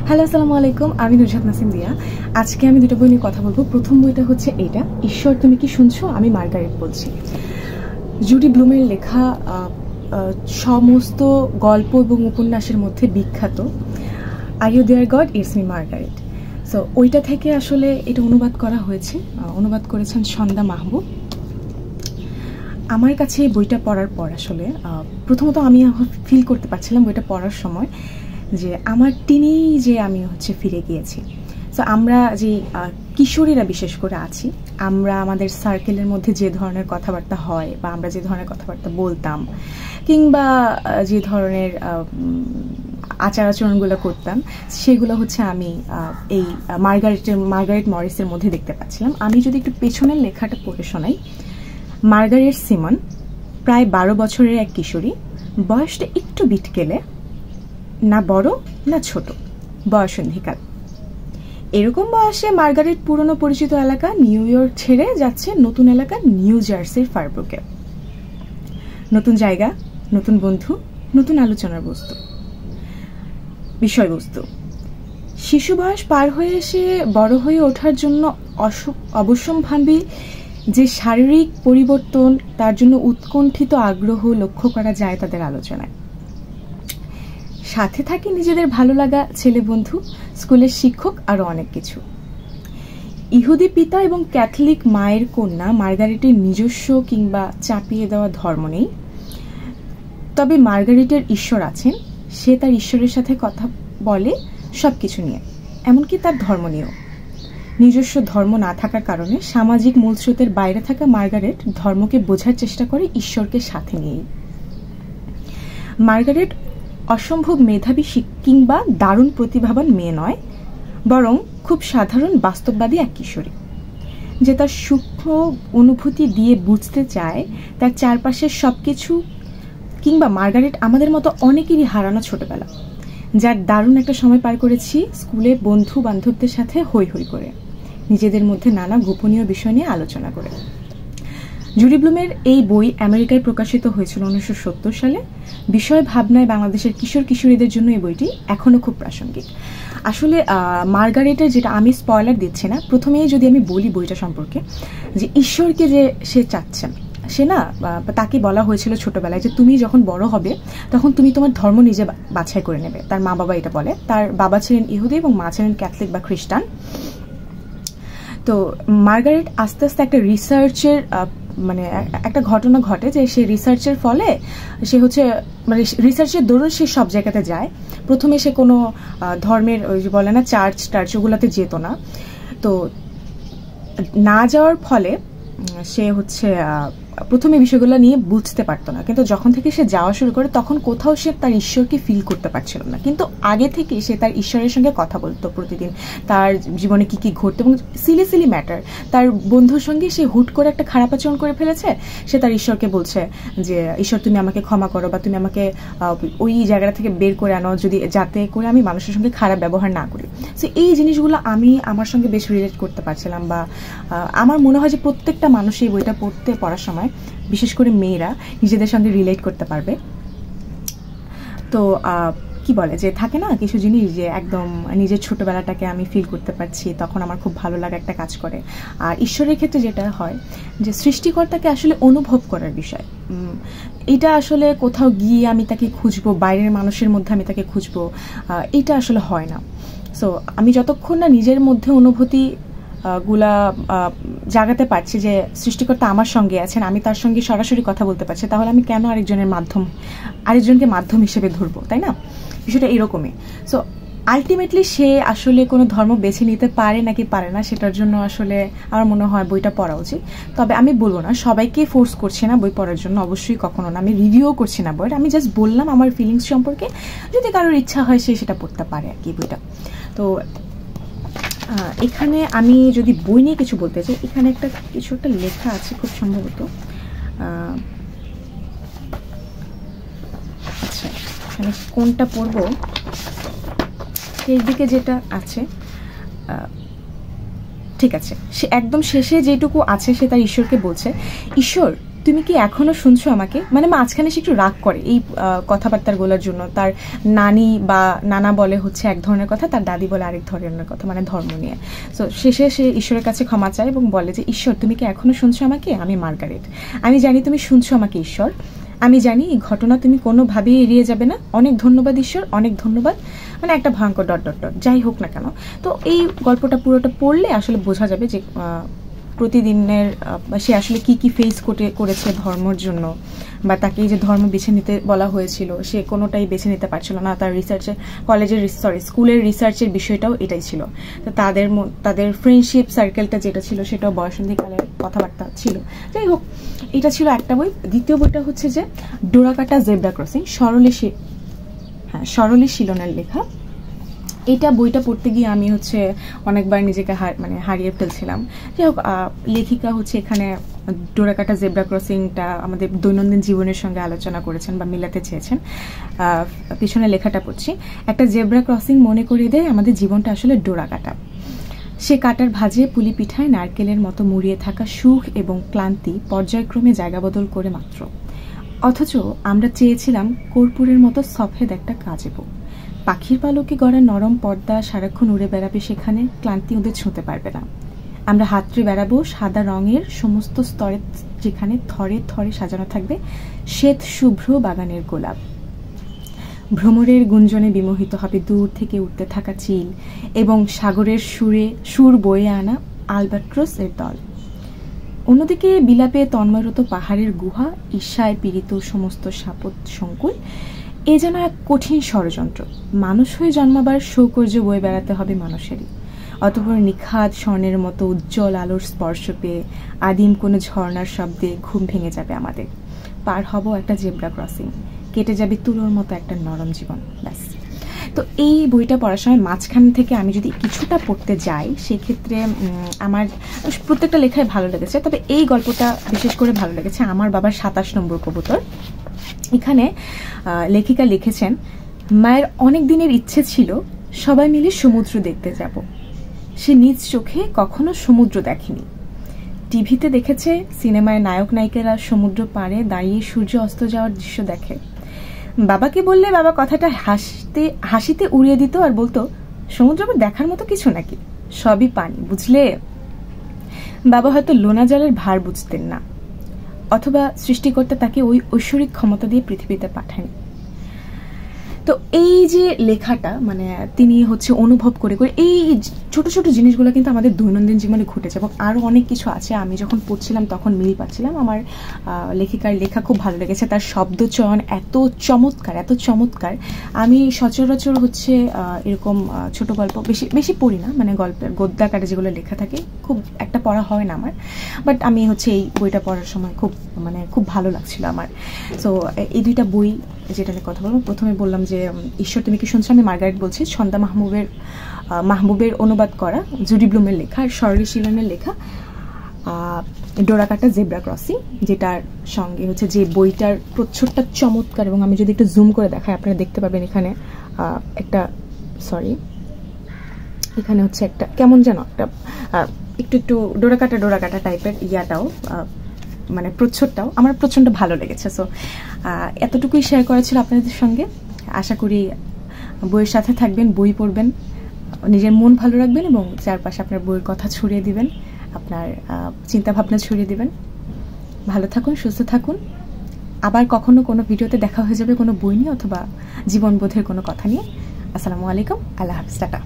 Hello, আসসালামু আলাইকুম। আমি নুরজাহাত নাসিম দিয়া। আজকে আমি দুটো বই নিয়ে কথা বলবো। প্রথম বইটা হচ্ছে এইটা, ঈশ্বর তুমি কি শুনছো, আমি মার্গারেট বলছি। জুডি ব্লুমের লেখা সমস্ত গল্প এবং উপন্যাসের মধ্যে বিখ্যাত are you there God, it's me Margaret. So ওইটা থেকে আসলে এটা অনুবাদ করা হয়েছে, অনুবাদ করেছেন সন্ধ্যা মাহবুব। আমার কাছে এই বইটা পড়ার পর আসলে প্রথমত আমি ফিল করতে পারছিলাম বইটা পড়ার সময় যে আমার টিনেই যে আমি ফিরে গিয়েছি। সো আমরা যে কিশোরীরা বিশেষ করে আছি, আমরা আমাদের সার্কেলের মধ্যে যে ধরনের কথাবার্তা হয় বা আমরা যে ধরনের কথাবার্তা বলতাম কিংবা যে ধরনের আচার আচরণগুলো করতাম, সেগুলো আমি এই মার্গারেট মরিসের মধ্যে দেখতে পাচ্ছিলাম। আমি যদি একটু পেছনের লেখাটা পড়ে শোনাই। মার্গারেট সিমন প্রায় 12 বছরের এক কিশোরী, বয়সটা একটু বিটকেলে, না বড় না ছোট, বয়সন্ধিকাল। এরকম বয়সে মার্গারেট পুরনো পরিচিত এলাকা নিউ ইয়র্ক ছেড়ে যাচ্ছে নতুন এলাকা নিউ জার্সির ফারব্রুকে। নতুন জায়গা, নতুন বন্ধু, নতুন আলোচনার বস্তু, বিষয়বস্তু। শিশু বয়স পার হয়ে এসে বড় হয়ে ওঠার জন্য অবশ্যম্ভাবী যে শারীরিক পরিবর্তন, তার জন্য উৎকণ্ঠিত আগ্রহ লক্ষ্য করা যায় তাদের আলোচনায়। সাথে থাকে নিজেদের ভালো লাগা ছেলে বন্ধু, স্কুলের শিক্ষক, আরো অনেক কিছু। ইহুদি পিতা এবং ক্যাথলিক মায়ের কন্যা মার্গারেটের নিজস্ব কিংবা চাপিয়ে দেওয়া ধর্ম নেই, তবে মার্গারেটের ঈশ্বর আছেন। সে তার ঈশ্বরের সাথে কথা বলে সবকিছু নিয়ে, এমনকি তার ধর্ম নিয়েও। নিজস্ব ধর্ম না থাকার কারণে সামাজিক মূলস্রোতের বাইরে থাকা মার্গারেট ধর্মকে বোঝার চেষ্টা করে ঈশ্বরকে সাথে নিয়েই। মার্গারেট অসম্ভব মেধাবী কিংবা দারুণ প্রতিভাবান মেয়ে নয়, বরং খুব সাধারণ বাস্তববাদী এক কিশোরী, যে তার সূক্ষ্ম অনুভূতি দিয়ে বুঝতে চায় তার চারপাশের সবকিছু, কিংবা মার্গারেট আমাদের মতো অনেকেরই হারানো ছোটবেলা, যার দারুণ একটা সময় পার করেছি স্কুলে বন্ধু বান্ধবদের সাথে হই হই করে, নিজেদের মধ্যে নানা গোপনীয় বিষয় নিয়ে আলোচনা করে। জুডি ব্লুমের এই বই আমেরিকায় প্রকাশিত হয়েছিল 1970 সালে। বিষয় ভাবনায় বাংলাদেশের কিশোর কিশোরীদের জন্য এই বইটি এখনো খুব প্রাসঙ্গিক। আসলে মার্গারেটের, যেটা আমি স্পয়লার দিচ্ছি না, প্রথমেই যদি আমি বলি বইটা সম্পর্কে, যে ঈশ্বরকে যে সে চাচ্ছেন, সে না, তাকে বলা হয়েছিল ছোটবেলায় যে তুমি যখন বড় হবে তখন তুমি তোমার ধর্ম নিজে বাছাই করে নেবে। তার মা বাবা এটা বলে। তার বাবা ছিলেন ইহুদি এবং মা ছিলেন ক্যাথলিক বা খ্রিস্টান। তো মার্গারেট আস্তে আস্তে একটা রিসার্চের একটা ঘটনা ঘটে, যে সে রিসার্চের ফলে সে রিসার্চের দরুন সে সব জায়গাতে যায়। প্রথমে সে কোনো ধর্মের ওই যে বলে না চার্চ ওগুলাতে যেত না। তো না যাওয়ার ফলে সে প্রথমে বিষয়গুলো নিয়ে বুঝতে পারতো না, কিন্তু যখন থেকে সে যাওয়া শুরু করে তখন কোথাও সে তার ঈশ্বরকে ফিল করতে পারছিল না। কিন্তু আগে থেকে সে তার ঈশ্বরের সঙ্গে কথা বলতো প্রতিদিন, তার জীবনে কি কি ঘটতো, এবং সিলি ম্যাটার, তার বন্ধুর সঙ্গে সে হুট করে একটা খারাপ আচরণ করে ফেলেছে, সে তার ঈশ্বরকে বলছে যে ঈশ্বর তুমি আমাকে ক্ষমা করো, বা তুমি আমাকে ওই জায়গা থেকে বের করে আনো, যাতে করে আমি মানুষের সঙ্গে খারাপ ব্যবহার না করি। সো এই জিনিসগুলো আমি আমার সঙ্গে বেশ রিলেট করতে পারছিলাম, বা আমার মনে হয় যে প্রত্যেকটা মানুষ এই বইটা পড়ার সময়, বিশেষ করে মেয়েরা, নিজেদের সঙ্গে রিলেট করতে পারবে। তো কি বলে যে থাকে না কিছু জিনিস, যে একদম নিজের ছোটবেলাটাকে আমি ফিল করতে পারছি, তখন আমার খুব ভালো লাগা একটা কাজ করে। আর ঈশ্বরের ক্ষেত্রে যেটা হয়, যে সৃষ্টিকর্তাকে আসলে অনুভব করার বিষয়, এটা আসলে কোথাও গিয়ে আমি তাকে খুঁজবো, বাইরের মানুষের মধ্যে আমি তাকে খুঁজবো, এটা আসলে হয় না। সো আমি যতক্ষণ না নিজের মধ্যে অনুভূতি গুলা জাগাতে পারছি যে সৃষ্টিকর্তা আমার সঙ্গে আছেন, আমি তার সঙ্গে সরাসরি কথা বলতে পারছি, তাহলে আমি কেন আরেকজনকে মাধ্যম হিসেবে ধরবো, তাই না? বিষয়টা এরকমই। সো আলটিমেটলি সে আসলে কোনো ধর্ম বেছে নিতে পারে নাকি পারে না, সেটার জন্য আসলে আমার মনে হয় বইটা পড়া উচিত। তবে আমি বলবো না সবাইকে ফোর্স করছি না বই পড়ার জন্য, অবশ্যই কখনো না। আমি রিভিউও করছি না বইয়ের, আমি জাস্ট বললাম আমার ফিলিংস সম্পর্কে, যদি কারোর ইচ্ছা হয় সে সেটা পড়তে পারে আর কি বইটা। তো এখানে আমি যদি বই নিয়ে কিছু বলতে চাই, এখানে কিছু একটা লেখা আছে খুব সম্ভবত। আচ্ছা, এখানে কোনটা পড়বো, শেষ দিকে যেটা আছে, ঠিক আছে, সে একদম শেষে যেটুকু আছে, সে তার ঈশ্বরকে বলছে, ঈশ্বর তুমি কি এখনো শুনছো আমাকে, মানে মাঝখানে সে একটু রাগ করে এই কথাবার্তাগুলোর জন্য। তার নানি বা নানা বলে হচ্ছে এক ধরনের কথা, তার দাদি বলে আরেক ধরনের কথা, মানে ধর্ম নিয়ে। সো শেষে সে ঈশ্বরের কাছে ক্ষমা চায় এবং বলে যে ঈশ্বর তুমি কি এখনো শুনছো আমাকে, আমি মার্গারেট, আমি জানি তুমি শুনছো আমাকে ঈশ্বর, আমি জানি এই ঘটনা তুমি কোনোভাবেই এড়িয়ে যাবে না, অনেক ধন্যবাদ ঈশ্বর, অনেক ধন্যবাদ, মানে একটা ভয়ঙ্কর ডট ডট ডট যাই হোক না কেন। তো এই গল্পটা পুরোটা পড়লে আসলে বোঝা যাবে যে প্রতিদিনের সে আসলে কি কি ফেস করেছে ধর্মের জন্য, বা তাকে এই যে ধর্ম বেছে নিতে বলা হয়েছিল সে কোনোটাই বেছে নিতে পারছিল না। তার রিসার্চের কলেজের স্কুলের রিসার্চের বিষয়টাও এটাই ছিল। তো তাদের ফ্রেন্ডশিপ সার্কেলটা যেটা ছিল সেটাও বয়সন্ধিকালের কথাবার্তা ছিল। যাই হোক, এটা ছিল একটা বই। দ্বিতীয় বইটা হচ্ছে যে ডোরাকাটা জেব্রা ক্রসিং, সরলি শিলনের লেখা। এটা বইটা পড়তে গিয়ে আমি হচ্ছে অনেকবার নিজেকে হারিয়ে ফেলছিলাম। যাই হোক, লেখিকা হচ্ছে এখানে ডোরাকাটা জেব্রা ক্রসিংটা আমাদের দৈনন্দিন জীবনের সঙ্গে আলোচনা করেছেন বা মিলাতে চেয়েছেন। পিছনে লেখাটা পড়ছি। একটা জেব্রা ক্রসিং মনে করিয়ে দেয় আমাদের জীবনটা আসলে ডোরাকাটা। সে কাটার ভাজে পুলি পিঠায় নারকেলের মতো মুড়িয়ে থাকা সুখ এবং ক্লান্তি পর্যায়ক্রমে জায়গা বদল করে মাত্র। অথচ আমরা চেয়েছিলাম কর্পূরের মতো সফেদ একটা কাজেবো, পাখির পালকে গড়া নরম পর্দা সারাক্ষণ উড়ে বেড়াবে, সেখানে ক্লান্তি ওদের ছুঁতে পারবে না। আমরা হাতড়ে বেড়াবো সাদা রঙের সমস্ত স্তরে, যেখানে থরে থরে সাজানো থাকবে শ্বেত শুভ্র বাগানের গোলাপ। ভ্রমরের গুঞ্জনে বিমোহিত হবে দূর থেকে উঠতে থাকা চিল এবং সাগরের সুর বয়ে আনা আলবাট্রস এর দল। অন্যদিকে বিলাপে তন্ময়রত পাহাড়ের গুহা, ঈর্ষায় পীড়িত সমস্ত সাপত সংকুল। এ যেন এক কঠিন ষড়যন্ত্র। মানুষ হয়ে জন্মাবার সৌকর্য বয়ে বেড়াতে হবে মানুষেরই। অতঃপর নিখাদ স্বর্ণের মতো উজ্জ্বল আলোর স্পর্শ পেয়ে আদিম কোনো ঝর্ণার শব্দে ঘুম ভেঙে যাবে আমাদের। পার হব একটা জেব্রা ক্রসিং, কেটে যাবে তুলোর মতো একটা নরম জীবন, ব্যাস। তো এই বইটা পড়ার সময় মাঝখান থেকে আমি যদি কিছুটা পড়তে যাই সেক্ষেত্রে আমার প্রত্যেকটা লেখায় ভালো লেগেছে, তবে এই গল্পটা বিশেষ করে ভালো লেগেছে। আমার বাবার 27 নম্বর কবুতর। এখানে লেখিকা লিখেছেন, মায়ের অনেক দিনের ইচ্ছে ছিল সবাই মিলে সমুদ্র দেখতে যাব। সে নিজ চোখে কখনো সমুদ্র দেখেনি। টিভিতে দেখেছে সিনেমায় নায়ক নায়িকারা সমুদ্র পাড়ে দাঁড়িয়ে সূর্য অস্ত যাওয়ার দৃশ্য দেখে। বাবাকে বললে বাবা কথাটা হাসিতে উড়িয়ে দিত আর বলতো, সমুদ্র আবার দেখার মতো কিছু নাকি, সবই পানি, বুঝলে। বাবা হয়তো লোনা জলের ভার বুঝতেন না, অথবা সৃষ্টিকর্তা তাকে ওই ঐশ্বরিক ক্ষমতা দিয়ে পৃথিবীতে পাঠায়নি। তো এই যে লেখাটা, মানে তিনি হচ্ছে অনুভব করে করে এই ছোট ছোট জিনিসগুলো কিন্তু আমাদের দৈনন্দিন জীবনে ঘটেছে, এবং আরও অনেক কিছু আছে। আমি যখন পড়ছিলাম তখন মিল পাচ্ছিলাম। আমার লেখিকার লেখা খুব ভালো লেগেছে, তার শব্দ চয়ন এত চমৎকার, এত চমৎকার। আমি সচরাচর হচ্ছে এরকম ছোট গল্প বেশি পড়ি না, মানে গল্পের গদ্যাকারে যেগুলো লেখা থাকে খুব একটা পড়া হয় না আমার। বাট আমি হচ্ছে এই বইটা পড়ার সময় খুব ভালো লাগছিল আমার। সো এই দুইটা বই যেটা নিয়ে কথা বলবো, প্রথমে বললাম যে ঈশ্বর তুমি কি শুনছো, আমি মার্গারেট বলছি। ছন্দা মাহবুবের অনুবাদ করা, জুডি ব্লুমের লেখা, আর শর্লি শিলনের লেখা ডোরাকাটা জেব্রা ক্রসিং, যেটার সঙ্গে হচ্ছে যে বইটার প্রচ্ছদটা চমৎকার। এবং আমি যদি একটু জুম করে দেখাই আপনারা দেখতে পাবেন এখানে এখানে হচ্ছে একটা কেমন যেন একটা একটু ডোরাকাটা টাইপের ইয়াটাও, মানে প্রচ্ছদটাও আমার প্রচণ্ড ভালো লেগেছে। সো এতটুকুই শেয়ার করা ছিল আপনাদের সঙ্গে। আশা করি বইয়ের সাথে থাকবেন, বই পড়বেন, নিজের মন ভালো রাখবেন এবং চারপাশে আপনার বইয়ের কথা ছড়িয়ে দিবেন, আপনার চিন্তা ভাবনা ছড়িয়ে দিবেন। ভালো থাকুন, সুস্থ থাকুন। আবার কখনো কোনো ভিডিওতে দেখা হয়ে যাবে কোনো বই নিয়ে অথবা জীবনবোধের কোনো কথা নিয়ে। আসসালামু আলাইকুম, আল্লাহ হাফিজ, টাটা।